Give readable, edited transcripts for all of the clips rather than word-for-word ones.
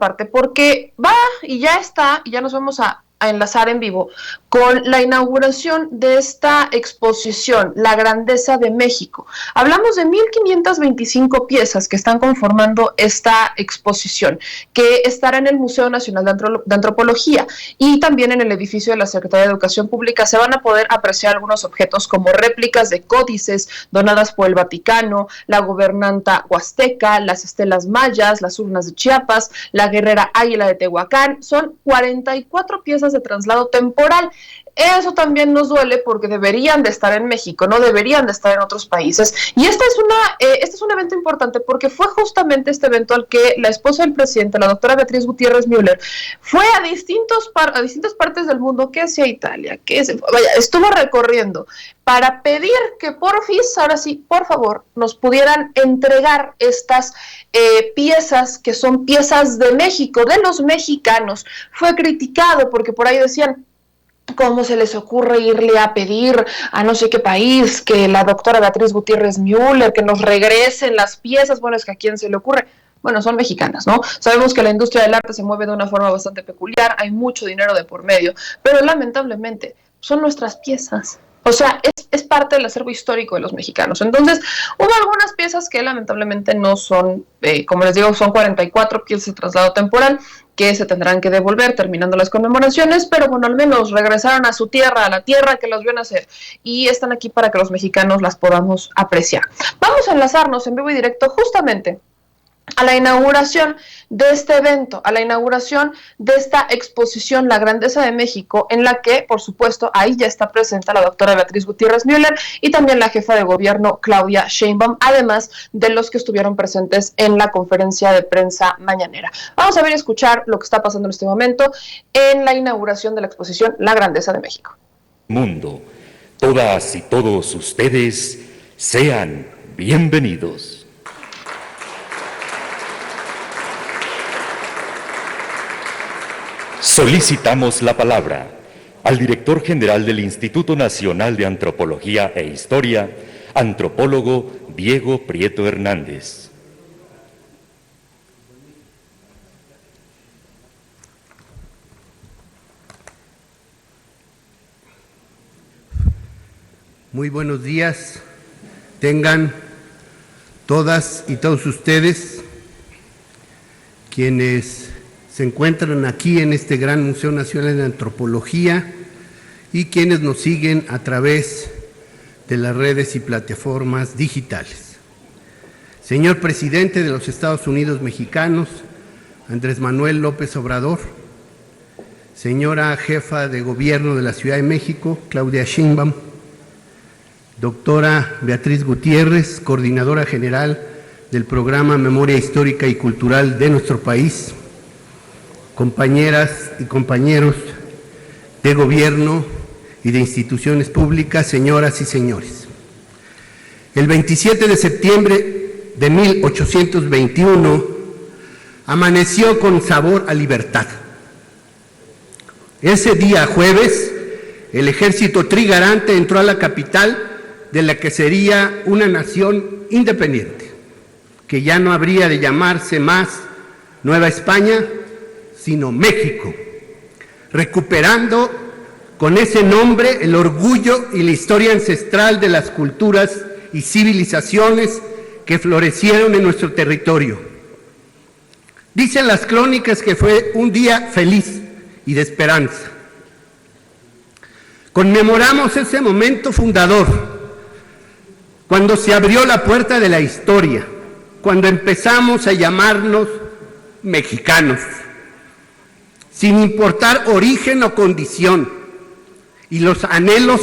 parte, porque va y ya está, y ya nos vamos a enlazar en vivo con la inauguración de esta exposición, La Grandeza de México. Hablamos de 1,525 piezas que están conformando esta exposición, que estará en el Museo Nacional de Antropología y también en el edificio de la Secretaría de Educación Pública. Se van a poder apreciar algunos objetos como réplicas de códices donadas por el Vaticano, la gobernanta huasteca, las estelas mayas, las urnas de Chiapas, la guerrera águila de Tehuacán. Son 44 piezas de traslado temporal. Eso también nos duele porque deberían de estar en México, no deberían de estar en otros países. Y este es un evento importante porque fue justamente este evento al que la esposa del presidente, la doctora Beatriz Gutiérrez Müller, fue a distintas partes del mundo, que hacia Italia, estuvo recorriendo para pedir que porfis, ahora sí, por favor, nos pudieran entregar estas piezas que son piezas de México, de los mexicanos. Fue criticado porque por ahí decían, ¿cómo se les ocurre irle a pedir a no sé qué país que la doctora Beatriz Gutiérrez Müller, que nos regresen las piezas? Bueno, es que a quién se le ocurre. Bueno, son mexicanas, ¿no? Sabemos que la industria del arte se mueve de una forma bastante peculiar, hay mucho dinero de por medio, pero lamentablemente son nuestras piezas. O sea, es parte del acervo histórico de los mexicanos. Entonces, hubo algunas piezas que lamentablemente no son, como les digo, son 44 piezas de traslado temporal que se tendrán que devolver terminando las conmemoraciones, pero bueno, al menos regresaron a su tierra, a la tierra que los vio nacer, y están aquí para que los mexicanos las podamos apreciar. Vamos a enlazarnos en vivo y directo justamente a la inauguración de este evento, a la inauguración de esta exposición La Grandeza de México, en la que, por supuesto, ahí ya está presente la doctora Beatriz Gutiérrez Müller y también la jefa de gobierno Claudia Sheinbaum, además de los que estuvieron presentes en la conferencia de prensa mañanera. Vamos a ver y escuchar lo que está pasando en este momento en la inauguración de la exposición La Grandeza de México. Mundo, todas y todos ustedes sean bienvenidos. Solicitamos la palabra al director general del Instituto Nacional de Antropología e Historia, antropólogo Diego Prieto Hernández. Muy buenos días, tengan todas y todos ustedes quienes se encuentran aquí en este gran Museo Nacional de Antropología y quienes nos siguen a través de las redes y plataformas digitales. Señor Presidente de los Estados Unidos Mexicanos, Andrés Manuel López Obrador, señora Jefa de Gobierno de la Ciudad de México, Claudia Sheinbaum, doctora Beatriz Gutiérrez, Coordinadora General del Programa Memoria Histórica y Cultural de nuestro país, compañeras y compañeros de gobierno y de instituciones públicas, señoras y señores. El 27 de septiembre de 1821 amaneció con sabor a libertad. Ese día, jueves, el ejército trigarante entró a la capital de la que sería una nación independiente, que ya no habría de llamarse más Nueva España, sino México, recuperando con ese nombre el orgullo y la historia ancestral de las culturas y civilizaciones que florecieron en nuestro territorio. Dicen las crónicas que fue un día feliz y de esperanza. Conmemoramos ese momento fundador, cuando se abrió la puerta de la historia, cuando empezamos a llamarnos mexicanos, sin importar origen o condición, y los anhelos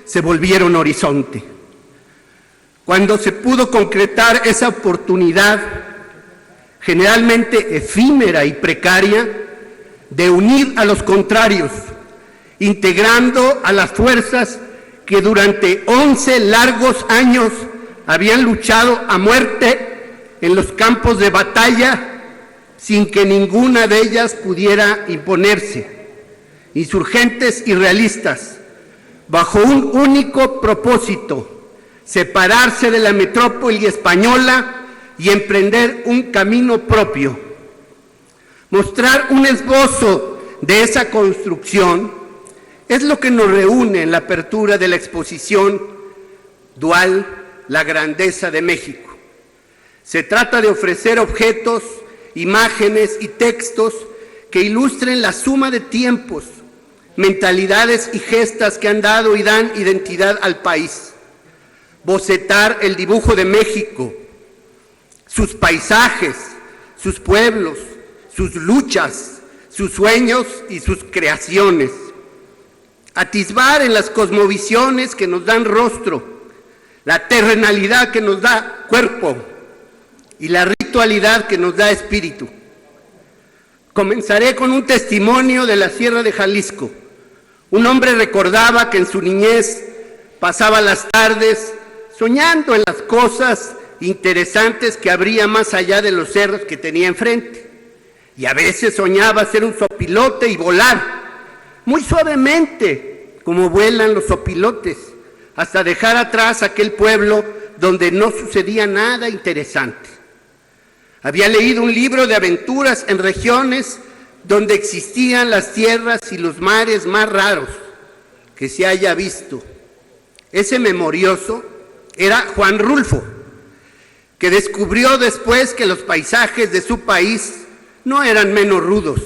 se volvieron horizonte. Cuando se pudo concretar esa oportunidad, generalmente efímera y precaria, de unir a los contrarios, integrando a las fuerzas que durante 11 largos años habían luchado a muerte en los campos de batalla, sin que ninguna de ellas pudiera imponerse, insurgentes y realistas, bajo un único propósito: separarse de la metrópoli española y emprender un camino propio. Mostrar un esbozo de esa construcción es lo que nos reúne en la apertura de la exposición dual La Grandeza de México. Se trata de ofrecer objetos, imágenes y textos que ilustren la suma de tiempos, mentalidades y gestas que han dado y dan identidad al país. Bocetar el dibujo de México, sus paisajes, sus pueblos, sus luchas, sus sueños y sus creaciones. Atisbar en las cosmovisiones que nos dan rostro, la terrenalidad que nos da cuerpo y la ritualidad que nos da espíritu. Comenzaré con un testimonio de la Sierra de Jalisco. Un hombre recordaba que en su niñez pasaba las tardes soñando en las cosas interesantes que habría más allá de los cerros que tenía enfrente. Y a veces soñaba ser un zopilote y volar, muy suavemente, como vuelan los zopilotes, hasta dejar atrás aquel pueblo donde no sucedía nada interesante. Había leído un libro de aventuras en regiones donde existían las tierras y los mares más raros que se haya visto. Ese memorioso era Juan Rulfo, que descubrió después que los paisajes de su país no eran menos rudos.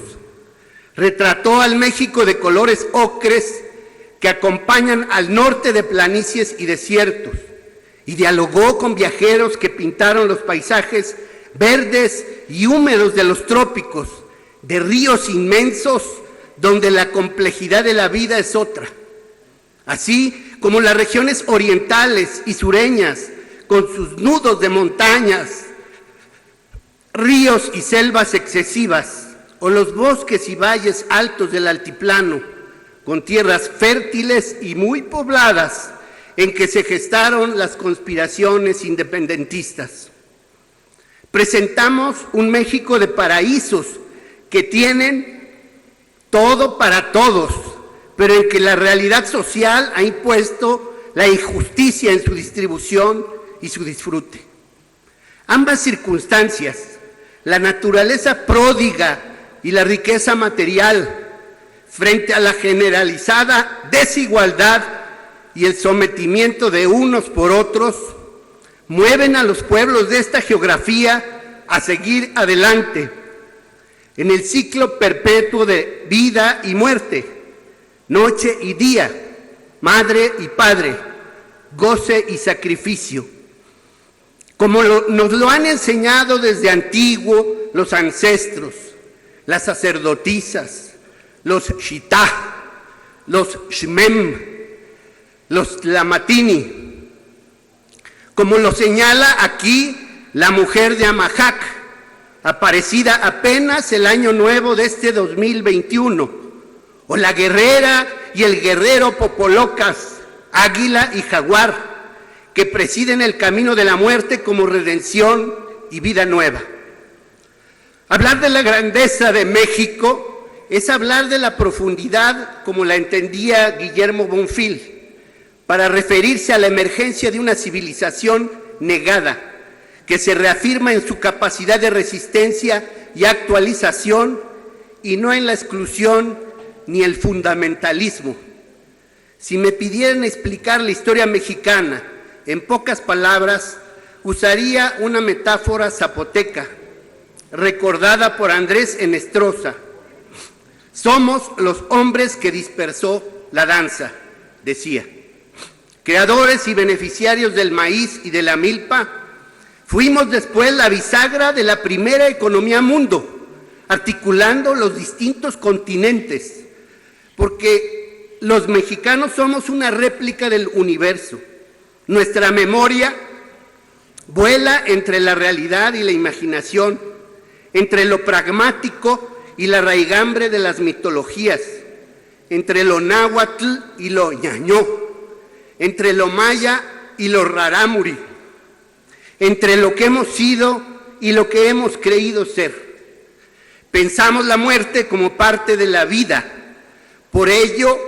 Retrató al México de colores ocres que acompañan al norte de planicies y desiertos, y dialogó con viajeros que pintaron los paisajes verdes y húmedos de los trópicos, de ríos inmensos donde la complejidad de la vida es otra, así como las regiones orientales y sureñas con sus nudos de montañas, ríos y selvas excesivas, o los bosques y valles altos del altiplano, con tierras fértiles y muy pobladas en que se gestaron las conspiraciones independentistas. Presentamos un México de paraísos que tienen todo para todos, pero en que la realidad social ha impuesto la injusticia en su distribución y su disfrute. Ambas circunstancias, la naturaleza pródiga y la riqueza material, frente a la generalizada desigualdad y el sometimiento de unos por otros, mueven a los pueblos de esta geografía a seguir adelante en el ciclo perpetuo de vida y muerte, noche y día, madre y padre, goce y sacrificio. Como nos lo han enseñado desde antiguo los ancestros, las sacerdotisas, los Shitá, los Shmem, los Tlamatini, como lo señala aquí la mujer de Amajac, aparecida apenas el año nuevo de este 2021, o la guerrera y el guerrero Popolocas, águila y jaguar, que presiden el camino de la muerte como redención y vida nueva. Hablar de la grandeza de México es hablar de la profundidad como la entendía Guillermo Bonfil, para referirse a la emergencia de una civilización negada, que se reafirma en su capacidad de resistencia y actualización, y no en la exclusión ni el fundamentalismo. Si me pidieran explicar la historia mexicana en pocas palabras, usaría una metáfora zapoteca, recordada por Andrés Enestrosa. Somos los hombres que dispersó la danza, decía. Creadores y beneficiarios del maíz y de la milpa, fuimos después la bisagra de la primera economía mundo, articulando los distintos continentes, porque los mexicanos somos una réplica del universo. Nuestra memoria vuela entre la realidad y la imaginación, entre lo pragmático y la raigambre de las mitologías, entre lo náhuatl y lo ñañó, entre lo maya y lo rarámuri, entre lo que hemos sido y lo que hemos creído ser. Pensamos la muerte como parte de la vida, por ello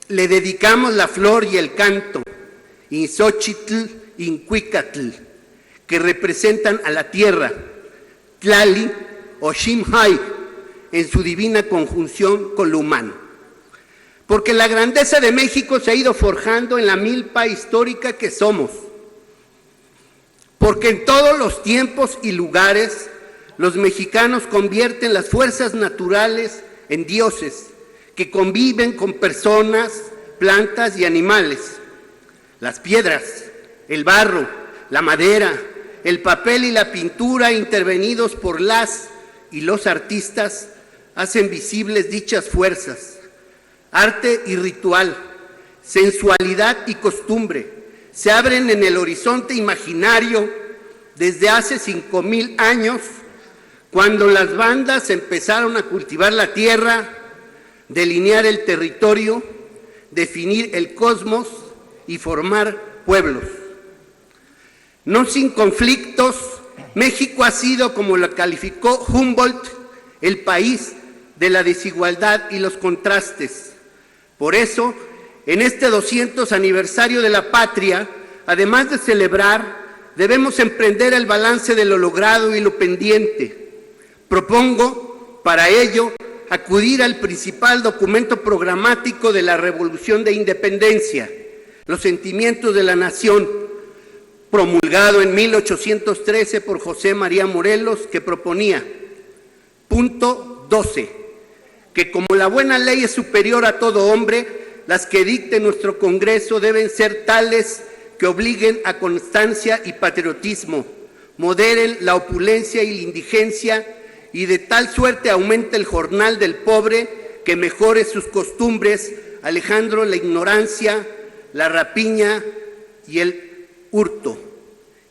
le dedicamos la flor y el canto, Inxochitl, Incuicatl, que representan a la tierra, Tlali, o Shimhai, en su divina conjunción con lo humano. Porque la grandeza de México se ha ido forjando en la milpa histórica que somos. Porque en todos los tiempos y lugares, los mexicanos convierten las fuerzas naturales en dioses, que conviven con personas, plantas y animales. Las piedras, el barro, la madera, el papel y la pintura, intervenidos por las y los artistas, hacen visibles dichas fuerzas. Arte y ritual, sensualidad y costumbre, se abren en el horizonte imaginario desde hace 5,000 años, cuando las bandas empezaron a cultivar la tierra, delinear el territorio, definir el cosmos y formar pueblos. No sin conflictos, México ha sido, como lo calificó Humboldt, el país de la desigualdad y los contrastes. Por eso, en este 200 aniversario de la patria, además de celebrar, debemos emprender el balance de lo logrado y lo pendiente. Propongo, para ello, acudir al principal documento programático de la Revolución de Independencia, Los Sentimientos de la Nación, promulgado en 1813 por José María Morelos, que proponía, punto 12, que como la buena ley es superior a todo hombre, las que dicte nuestro Congreso deben ser tales que obliguen a constancia y patriotismo, moderen la opulencia y la indigencia, y de tal suerte aumente el jornal del pobre, que mejore sus costumbres, alejando la ignorancia, la rapiña y el hurto.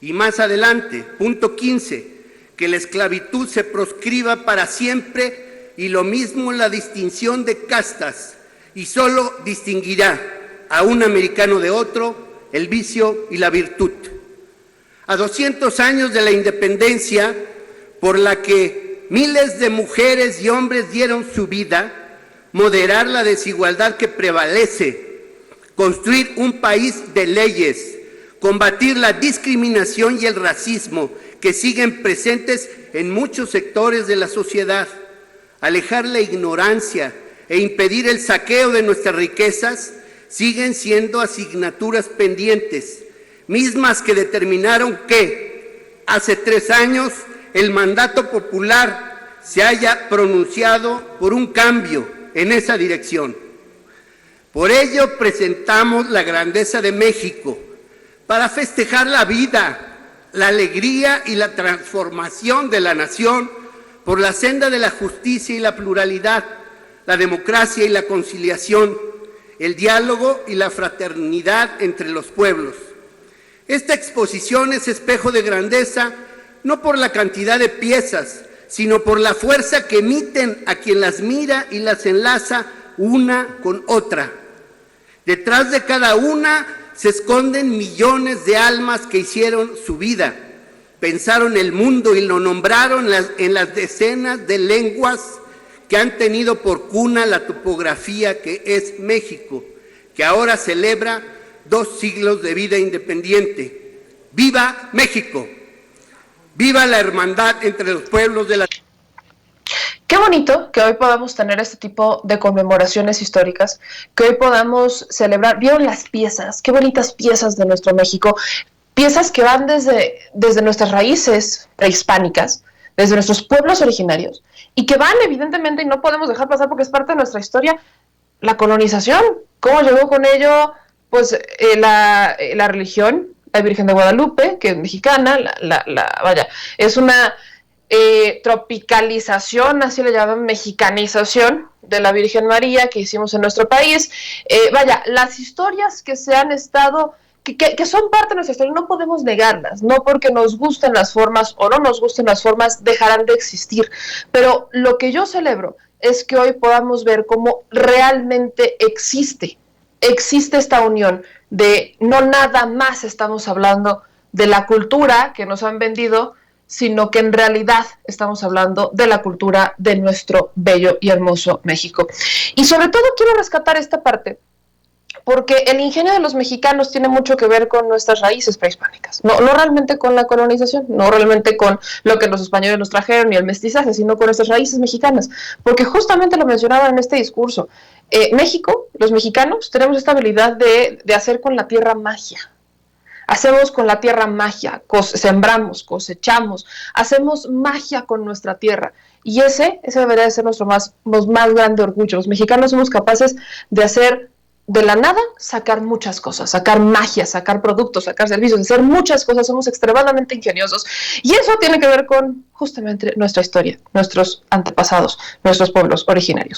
Y más adelante, punto 15, que la esclavitud se proscriba para siempre, y lo mismo la distinción de castas, y solo distinguirá a un americano de otro el vicio y la virtud. A 200 años de la independencia, por la que miles de mujeres y hombres dieron su vida, moderar la desigualdad que prevalece, construir un país de leyes, combatir la discriminación y el racismo que siguen presentes en muchos sectores de la sociedad, alejar la ignorancia e impedir el saqueo de nuestras riquezas, siguen siendo asignaturas pendientes, mismas que determinaron que hace 3 años el mandato popular se haya pronunciado por un cambio en esa dirección. Por ello presentamos la grandeza de México, para festejar la vida, la alegría y la transformación de la nación por la senda de la justicia y la pluralidad, la democracia y la conciliación, el diálogo y la fraternidad entre los pueblos. Esta exposición es espejo de grandeza, no por la cantidad de piezas, sino por la fuerza que emiten a quien las mira y las enlaza una con otra. Detrás de cada una se esconden millones de almas que hicieron su vida, pensaron el mundo y lo nombraron en las decenas de lenguas que han tenido por cuna la topografía que es México, que ahora celebra 2 siglos de vida independiente. ¡Viva México! ¡Viva la hermandad entre los pueblos de la... Qué bonito que hoy podamos tener este tipo de conmemoraciones históricas, que hoy podamos celebrar. ¿Vieron las piezas? Qué bonitas piezas de nuestro México. Piezas que van desde nuestras raíces prehispánicas, desde nuestros pueblos originarios, y que van evidentemente, y no podemos dejar pasar porque es parte de nuestra historia, la colonización. ¿Cómo llegó con ello? Pues la religión, la Virgen de Guadalupe, que es mexicana, vaya, es una... tropicalización, así le llaman, mexicanización de la Virgen María que hicimos en nuestro país. Vaya, las historias que se han estado, que son parte de nuestra historia, no podemos negarlas, no porque nos gusten las formas o no nos gusten las formas, dejarán de existir. Pero lo que yo celebro es que hoy podamos ver cómo realmente existe esta unión de no nada más estamos hablando de la cultura que nos han vendido, sino que en realidad estamos hablando de la cultura de nuestro bello y hermoso México. Y sobre todo quiero rescatar esta parte, porque el ingenio de los mexicanos tiene mucho que ver con nuestras raíces prehispánicas, no realmente con la colonización, no realmente con lo que los españoles nos trajeron ni el mestizaje, sino con nuestras raíces mexicanas, porque justamente lo mencionaban en este discurso. México, los mexicanos, tenemos esta habilidad de hacer con la tierra magia. Hacemos con la tierra magia, sembramos, cosechamos, hacemos magia con nuestra tierra. Y ese debería de ser nuestro más grande orgullo. Los mexicanos somos capaces de hacer de la nada, sacar muchas cosas, sacar magia, sacar productos, sacar servicios, hacer muchas cosas, somos extremadamente ingeniosos. Y eso tiene que ver con justamente nuestra historia, nuestros antepasados, nuestros pueblos originarios.